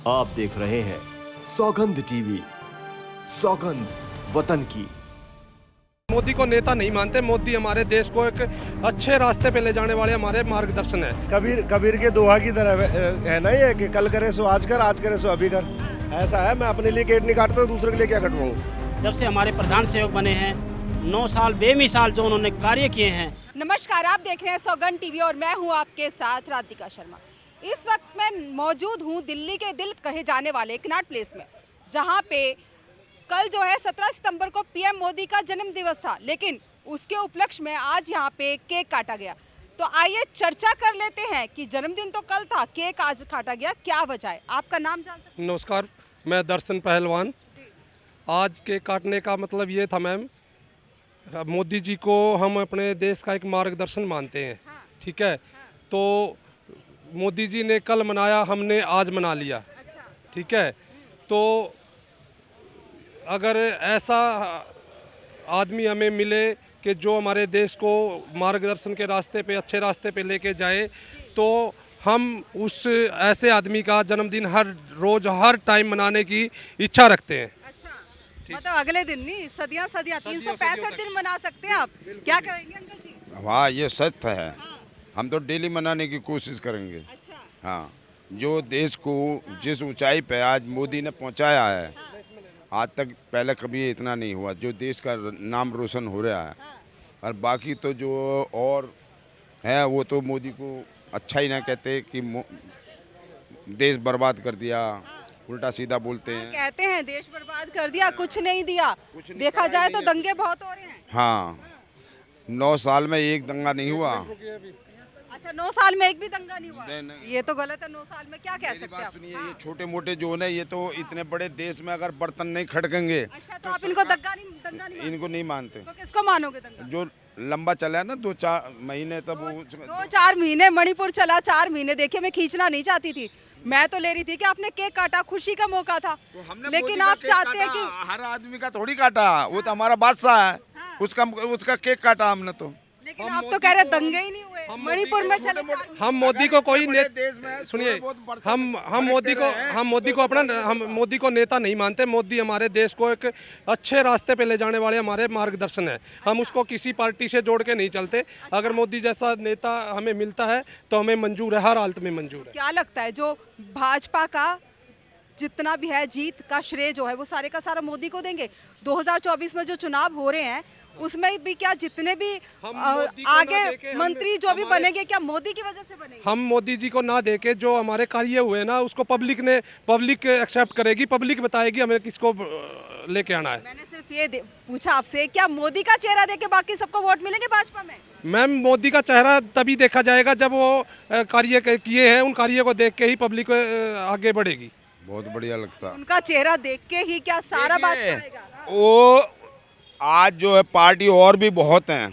आप देख रहे हैं सौगंध टीवी, सौगंध वतन की। मोदी को नेता नहीं मानते। मोदी हमारे देश को एक अच्छे रास्ते पे ले जाने वाले हमारे मार्गदर्शन है। कबीर के दोहा की तरह है ना ये कि कल करे सो आज कर, आज करे सो अभी कर। ऐसा है, मैं अपने लिए केट नहीं काटता तो दूसरे के लिए क्या कटवाऊँ। जब से हमारे प्रधान सेवक बने हैं 9 साल बेमिसाल जो उन्होंने कार्य किए हैं। नमस्कार, आप देख रहे हैं सौगंध टीवी और मैं हूं आपके साथ राधिका शर्मा। इस वक्त मैं मौजूद हूं दिल्ली के दिल कहे जाने वाले कनॉट प्लेस में, जहां पे कल जो है 17 सितंबर को पीएम मोदी का जन्म दिवस था, लेकिन उसके उपलक्ष्य में आज यहां पे केक काटा गया। तो आइए चर्चा कर लेते हैं कि जन्मदिन तो कल था, केक आज काटा गया, क्या वजह है। आपका नाम जान सकते हैं? नमस्कार, मैं दर्शन पहलवान। आज केक काटने का मतलब ये था मैम, मोदी जी को हम अपने देश का एक मार्गदर्शन मानते हैं। ठीक है, तो मोदी जी ने कल मनाया, हमने आज मना लिया। ठीक है, तो अगर ऐसा आदमी हमें मिले कि जो हमारे देश को मार्गदर्शन के रास्ते पे, अच्छे रास्ते पे लेके जाए, तो हम उस ऐसे आदमी का जन्मदिन हर रोज हर टाइम मनाने की इच्छा रखते हैं। मतलब अगले दिन नहीं, सदियां 365 दिन मना सकते हैं आप। क्या कहेंगे अंकल जी? हाँ, ये सत्य है। हम तो डेली मनाने की कोशिश करेंगे। अच्छा। हाँ, जो देश को जिस ऊंचाई पे आज मोदी ने पहुंचाया है, आज तक पहले कभी इतना नहीं हुआ। जो देश का नाम रोशन हो रहा है, और बाकी तो जो और है वो तो मोदी को अच्छा ही ना कहते कि देश बर्बाद कर दिया, उल्टा सीधा बोलते हैं। कहते हैं देश बर्बाद कर दिया, कुछ नहीं दिया। देखा जाए तो दंगे बहुत हो रहे हैं। हाँ, 9 साल में एक दंगा नहीं हुआ। अच्छा, 9 साल में एक भी दंगा नहीं हुआ? नहीं। ये तो गलत है। 9 साल में क्या कह सकते हैं आप? सुनिए, ये छोटे मोटे जो है ये तो इतने बड़े देश में अगर बर्तन नहीं खड़केंगे। अच्छा, तो आप इनको दंगा नहीं इनको नहीं मानते। तो किसको मानोगे दंगा? जो लंबा चला है ना 2-4 महीने, तब वो 2-4 महीने मणिपुर चला, 4 महीने। देखिए, मैं खींचना नहीं चाहती थी, मैं तो ले रही थी कि आपने केक काटा, खुशी का मौका था। तो हमने लेकिन आप चाहते हैं कि हर आदमी का थोड़ी काटा, वो तो हमारा बादशाह है। उसका केक काटा हमने तो। लेकिन आप तो कह रहे दंगे ही नहीं हुए। मणिपुर में चले हम मोदी को कोई देश में सुनिए, थोड़े बहुत बर्तन हम मोदी को नेता नहीं मानते। मोदी हमारे देश को एक अच्छे रास्ते पे ले जाने वाले हमारे मार्गदर्शन है। हम उसको किसी पार्टी से जोड़ के नहीं चलते। अगर मोदी जैसा नेता हमें मिलता है तो हमें मंजूर है, हर हालत में मंजूर है। क्या लगता है, जो भाजपा का जितना भी है जीत का श्रेय जो है वो सारे का सारा मोदी को देंगे? 2024 में जो चुनाव हो रहे हैं उसमें भी क्या जितने भी आगे मंत्री जो भी बनेंगे, क्या मोदी की वजह से बनेंगे? हम मोदी जी को ना देके जो हमारे कार्य हुए ना, उसको पब्लिक एक्सेप्ट करेगी, पब्लिक बताएगी हमें किसको लेके आना है। मैंने सिर्फ ये पूछा आपसे, क्या मोदी का चेहरा देके बाकी सबको वोट मिलेंगे भाजपा में? मैम, मोदी का चेहरा तभी देखा जाएगा जब वो कार्य किए हैं, उन कार्यों को देख के ही पब्लिक आगे बढ़ेगी। बहुत बढ़िया लगता है। उनका चेहरा देख के ही क्या सारा बात आएगा? वो आज जो है पार्टी और भी बहुत हैं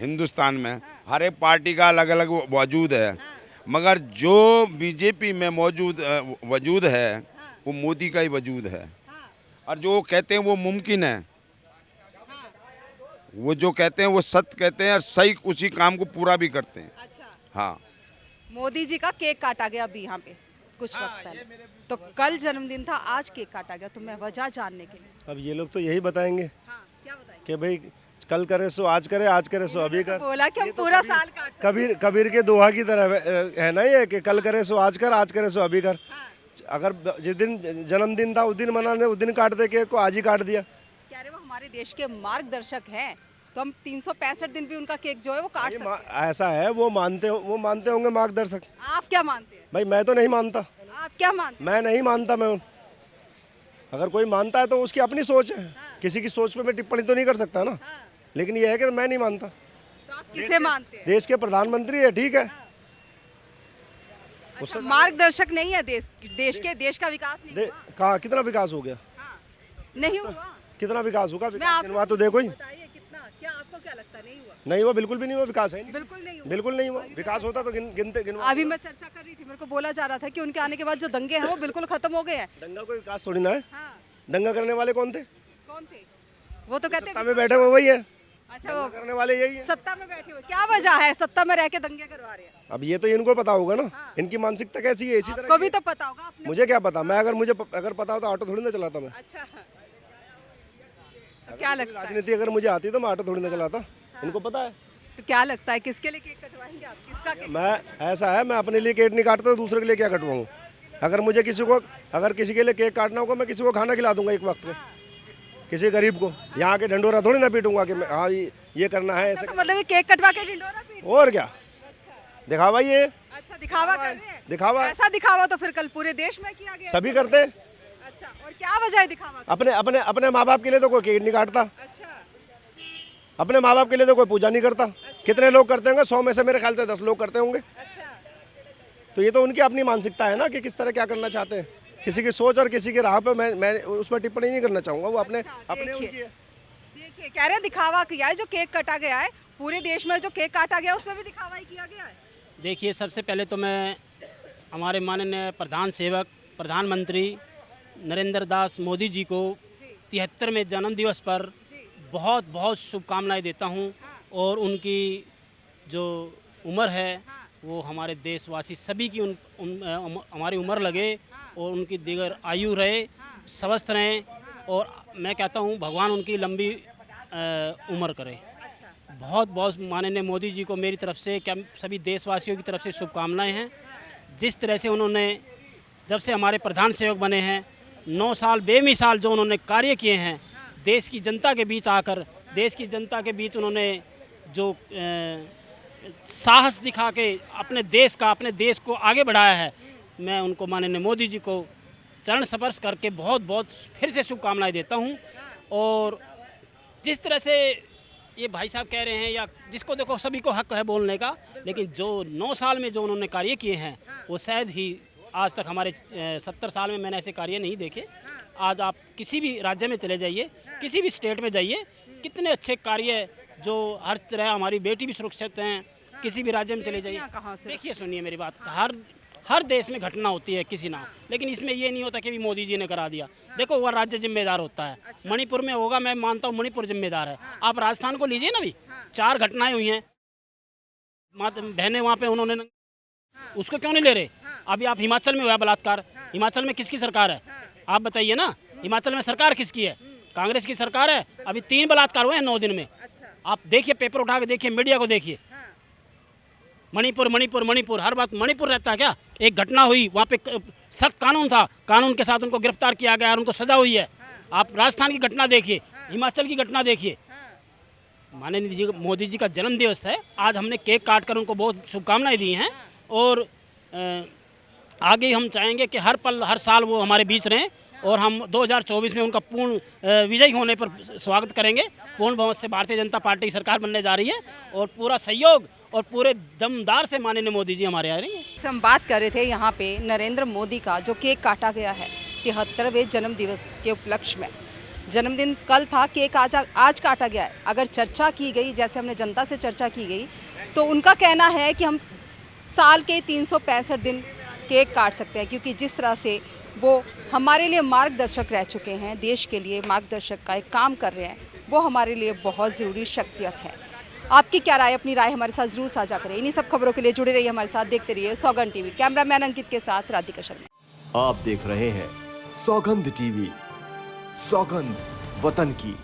हिंदुस्तान में, हर एक पार्टी का अलग अलग वजूद है, मगर जो बीजेपी में वजूद है वो मोदी का ही वजूद है। और जो कहते हैं वो मुमकिन है, वो जो कहते हैं वो सत्य कहते हैं, और सही उसी काम को पूरा भी करते हैं। अच्छा, हाँ, मोदी जी का केक काटा गया अभी यहाँ पे कुछ वक्त पहले, तो कल जन्मदिन था, आज केक काटा गया, तो मैं वजह जानने के लिए। अब ये लोग तो यही बताएंगे क्या बताएंगे? कि भाई कल करे सो आज करे, आज करे सो अभी कर। बोला कि हम पूरा साल काट सकते हैं। कबीर के दोहा की तरह है ना ये कि कल करे सो आज कर, आज करे सो अभी कर। अगर जिस दिन जन्मदिन था उस दिन मनाने, उस दिन काट दे केक को, आज ही काट दिया। कह रहे वो हमारे देश के मार्गदर्शक हैं, तो हम 365 दिन भी उनका केक जो है वो काट सकते हैं। ऐसा है, वो मानते होंगे मार्गदर्शक। आप क्या मानते हैं? भाई मैं तो नहीं मानता। आप क्या मानते मैं नहीं मानता। अगर कोई मानता है तो उसकी अपनी सोच है, किसी की सोच पे मैं टिप्पणी तो नहीं कर सकता ना। लेकिन ये है कि मैं नहीं मानता। तो आप किसे मानते हैं? देश के प्रधानमंत्री है, ठीक है। अच्छा, मार्गदर्शक नहीं है देश का विकास नहीं हुआ? कहाँ कितना विकास हो गया? नहीं हुआ। कितना विकास होगा? मैं विकास आपसे गिनवा तो देखो ही। बताइए कितना, क्या आपको क्या लगता है नहीं हुआ? नहीं हुआ, बिल्कुल भी नहीं हुआ। विकास है नहीं, बिल्कुल नहीं हुआ। बिल्कुल नहीं हुआ। विकास होता तो गिनते गिनवा। अभी मैं चर्चा कर रही थी, मेरे को बोला जा रहा था कि उनके आने के बाद जो दंगे हैं वो बिल्कुल खत्म हो गए हैं। दंगा कोई विकास थोड़ी ना है। हाँ। दंगा करने वाले कौन थे? कौन थे? वो तो कहते सत्ता में बैठे हुए वही है। अच्छा, वो करने वाले यही है। सत्ता में बैठे हुए, क्या वजह है सत्ता में रह के दंगे करवा रहे हैं? अब ये तो इनको पता होगा ना, इनकी मानसिकता कैसी है, इसी तरह आपको की भी है। तो पता होगा आपने। मुझे क्या पता, मैं अगर पता होता ऑटो थोड़ी ना चलाता मैं। अच्छा, तो क्या लगता है? राजनीति अगर मुझे आती तो मैं ऑटो थोड़ी ना चलाता, इनको पता है। तो क्या लगता है किसके लिए केक कटवाएंगे आप? किसका केक? मैं ऐसा है, मैं अपने लिए केक नहीं काटता तो दूसरे के लिए क्या कटवाऊँ। अगर किसी के लिए केक काटना होगा, मैं किसी को खाना खिला दूंगा एक वक्त पे, किसी गरीब को। यहाँ के ढंडोरा थोड़ी ना पीटूंगा कि हाँ ये करना है ऐसे। तो मतलब ये केक कटवा के ढिंढोरा पीट? और क्या दिखावा ये, अच्छा, दिखावा कर रहे हैं। दिखावा है। ऐसा दिखावा तो फिर कल पूरे देश में किया गया। सभी करते हैं। अच्छा, और क्या वजह है दिखावा की? अपने अपने अपने माँ बाप के लिए तो कोई केक नहीं काटता, अच्छा, अपने माँ बाप के लिए तो कोई पूजा नहीं करता। कितने लोग करते होंगे? 100 में से मेरे ख्याल से 10 लोग करते होंगे। अच्छा, तो ये तो उनकी अपनी मानसिकता है ना कि किस तरह क्या करना चाहते हैं। किसी की सोच और किसी के राह पे मैं उसमें टिप्पणी नहीं करना चाहूँगा, वो अपने देखिए। उनकी है। देखिए कह रहे हैं दिखावा किया है, जो केक काटा गया है पूरे देश में, जो केक काटा गया है उसमें भी दिखावा ही किया गया है। देखिए, सबसे पहले तो मैं हमारे माननीय प्रधानमंत्री नरेंद्र दास मोदी जी को 73वें जन्म दिवस पर बहुत बहुत शुभकामनाएं देता हूं, और उनकी जो उम्र है वो हमारे देशवासी सभी की हमारी उम्र लगे और उनकी दीगर आयु रहे, स्वस्थ रहें, और मैं कहता हूं भगवान उनकी लंबी उम्र करे। बहुत बहुत माननीय मोदी जी को मेरी तरफ से, क्या सभी देशवासियों की तरफ से शुभकामनाएं हैं। जिस तरह से उन्होंने जब से हमारे प्रधान सेवक बने हैं, 9 साल बेमिसाल जो उन्होंने कार्य किए हैं, देश की जनता के बीच आकर, देश की जनता के बीच उन्होंने जो साहस दिखा के अपने देश को आगे बढ़ाया है, मैं उनको माननीय मोदी जी को चरण स्पर्श करके बहुत बहुत फिर से शुभकामनाएं देता हूं। और जिस तरह से ये भाई साहब कह रहे हैं, या जिसको देखो सभी को हक है बोलने का, लेकिन जो 9 साल में जो उन्होंने कार्य किए हैं वो शायद ही आज तक हमारे 70 साल में मैंने ऐसे कार्य नहीं देखे। आज आप किसी भी राज्य में चले जाइए, किसी भी स्टेट में जाइए, कितने अच्छे कार्य, जो हर तरह हमारी बेटी भी सुरक्षित हैं। किसी भी राज्य में चले जाइए, देखिए सुनिए मेरी बात, हर देश में घटना होती है किसी ना, लेकिन इसमें ये नहीं होता कि भी मोदी जी ने करा दिया। देखो वह राज्य जिम्मेदार होता है। मणिपुर में होगा, मैं मानता हूँ मणिपुर जिम्मेदार है। आप राजस्थान को लीजिए ना, भी 4 घटनाएं हुई हैं, बहनें वहाँ पे उन्होंने, उसको क्यों नहीं ले रहे? अभी आप हिमाचल में हुआ बलात्कार, हिमाचल में किसकी सरकार है? आप बताइए ना, हिमाचल में सरकार किसकी है? कांग्रेस की सरकार है। अभी 3 बलात्कार हुए हैं 9 दिन में। आप देखिए, पेपर उठा के देखिए, मीडिया को देखिए, मणिपुर मणिपुर मणिपुर, हर बात मणिपुर रहता है क्या? एक घटना हुई वहाँ पे, सख्त कानून था, कानून के साथ उनको गिरफ्तार किया गया और उनको सजा हुई है। आप राजस्थान की घटना देखिए, हिमाचल की घटना देखिए। माननीय मोदी जी का जन्म दिवस है, आज हमने केक काट कर उनको बहुत शुभकामनाएं दी हैं, और आगे हम चाहेंगे कि हर पल हर साल वो हमारे बीच रहें, और हम 2024 में उनका पूर्ण विजयी होने पर स्वागत करेंगे। पूर्ण बहुमत से भारतीय जनता पार्टी की सरकार बनने जा रही है, और पूरा सहयोग और पूरे दमदार से माननीय मोदी जी हमारे आ रही हैं। हम बात कर रहे थे यहाँ पे नरेंद्र मोदी का जो केक काटा गया है 73वें जन्म दिवस के उपलक्ष्य में। जन्मदिन कल था, केक आज काटा गया है। अगर चर्चा की गई, जैसे हमने जनता से चर्चा की गई, तो उनका कहना है कि हम साल के 365 दिन केक काट सकते हैं, क्योंकि जिस तरह से वो हमारे लिए मार्गदर्शक रह चुके हैं, देश के लिए मार्गदर्शक का एक काम कर रहे हैं, वो हमारे लिए बहुत ज़रूरी शख्सियत है। आपकी क्या राय, अपनी राय हमारे साथ ज़रूर साझा करें। इन्हीं सब खबरों के लिए जुड़े रहिए हमारे साथ, देखते रहिए सौगंध टीवी। कैमरामैन अंकित के साथ राधिका शर्मा। आप देख रहे हैं सौगंध टीवी, सौगंध वतन की।